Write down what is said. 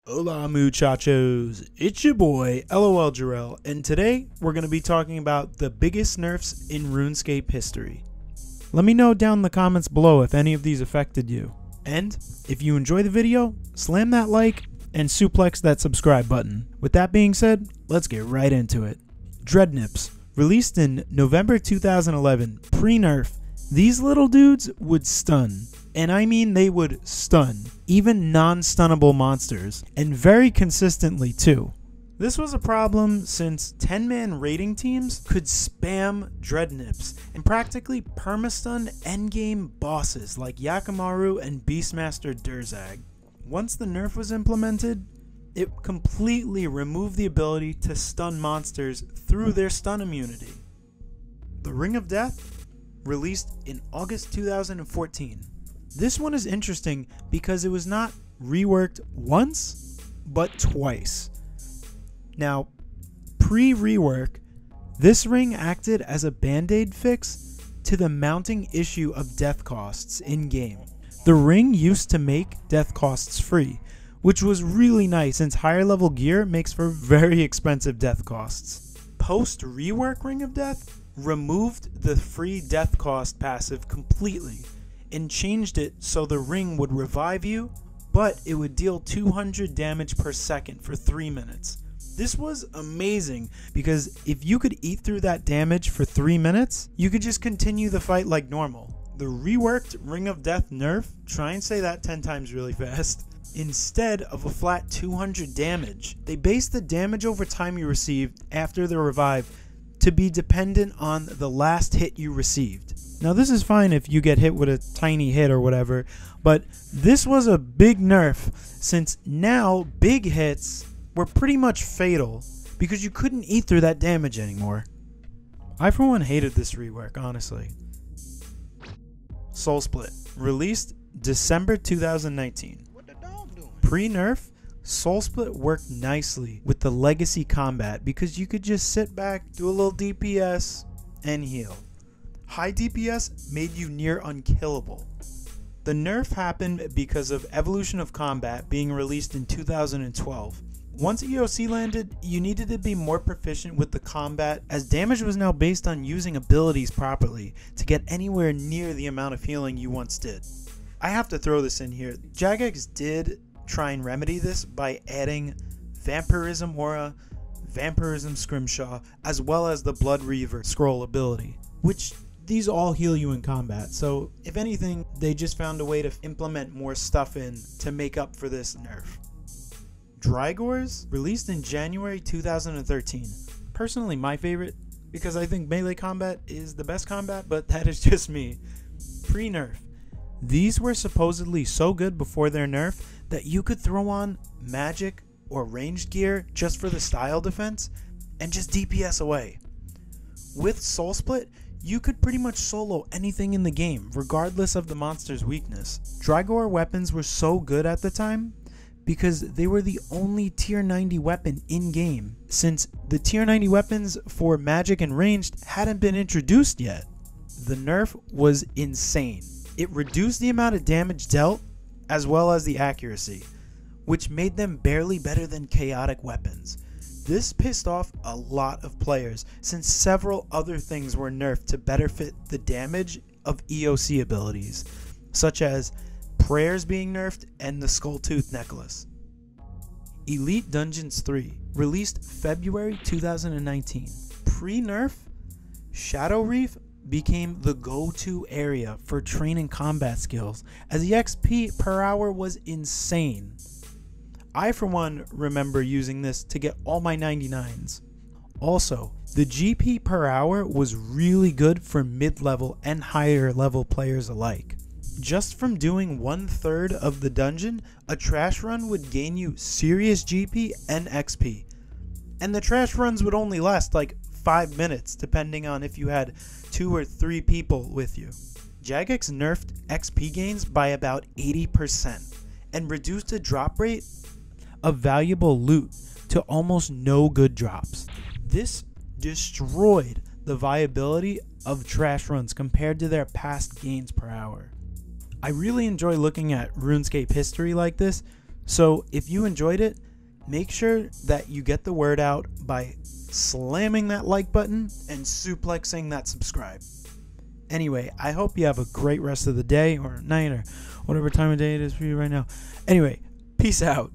Hola muchachos, it's your boy LOL Jarrell, and today we're going to be talking about the biggest nerfs in RuneScape history. Let me know down in the comments below if any of these affected you. And if you enjoy the video, slam that like and suplex that subscribe button. With that being said, let's get right into it. Nerfs, released in November 2011, pre-nerf, these little dudes would stun. And I mean they would stun, even non-stunnable monsters, and very consistently too. This was a problem since 10-man raiding teams could spam Nerfs and practically perma-stun endgame bosses like Yakamaru and Beastmaster Durzag. Once the nerf was implemented, it completely removed the ability to stun monsters through their stun immunity. The Ring of Death, released in August 2014. This one is interesting because it was not reworked once, but twice. Now, pre-rework, this ring acted as a band-aid fix to the mounting issue of death costs in-game. The ring used to make death costs free, which was really nice since higher level gear makes for very expensive death costs. Post-rework Ring of Death removed the free death cost passive completely, and changed it so the ring would revive you, but it would deal 200 damage per second for 3 minutes. This was amazing because if you could eat through that damage for 3 minutes, you could just continue the fight like normal. The reworked Ring of Death nerf, try and say that 10 times really fast, instead of a flat 200 damage, they based the damage over time you received after the revive to be dependent on the last hit you received. Now this is fine if you get hit with a tiny hit or whatever, but this was a big nerf since now big hits were pretty much fatal because you couldn't eat through that damage anymore. I for one hated this rework, honestly. Soul Split, released December 2019. Pre-nerf, Soul Split worked nicely with the legacy combat because you could just sit back, do a little DPS, and heal. High DPS made you near unkillable. The nerf happened because of Evolution of Combat being released in 2012. Once EOC landed, you needed to be more proficient with the combat as damage was now based on using abilities properly to get anywhere near the amount of healing you once did. I have to throw this in here. Jagex did try and remedy this by adding Vampirism Aura, Vampirism Scrimshaw, as well as the Blood Reaver scroll ability, which these all heal you in combat, so if anything, they just found a way to implement more stuff in to make up for this nerf. Drygores, released in January 2013. Personally my favorite, because I think melee combat is the best combat, but that is just me. Pre-nerf. These were supposedly so good before their nerf that you could throw on magic or ranged gear just for the style defense and just DPS away. With Soul Split, you could pretty much solo anything in the game, regardless of the monster's weakness. Drygore weapons were so good at the time because they were the only tier 90 weapon in-game, since the tier 90 weapons for magic and ranged hadn't been introduced yet. The nerf was insane. It reduced the amount of damage dealt, as well as the accuracy, which made them barely better than chaotic weapons. This pissed off a lot of players since several other things were nerfed to better fit the damage of EOC abilities, such as Prayers being nerfed and the Skull Tooth Necklace. Elite Dungeons 3, released February 2019. Pre-nerf, Shadow Reef became the go-to area for training combat skills as the XP per hour was insane. I for one remember using this to get all my 99s. Also, the GP per hour was really good for mid-level and higher level players alike. Just from doing 1/3 of the dungeon, a trash run would gain you serious GP and XP. And the trash runs would only last like 5 minutes depending on if you had 2 or 3 people with you. Jagex nerfed XP gains by about 80% and reduced the drop rate of valuable loot to almost no good drops. This destroyed the viability of trash runs compared to their past gains per hour. I really enjoy looking at RuneScape history like this, So if you enjoyed it, make sure that you get the word out by slamming that like button and suplexing that subscribe. Anyway, I hope you have a great rest of the day or night or whatever time of day it is for you right now. Anyway, peace out.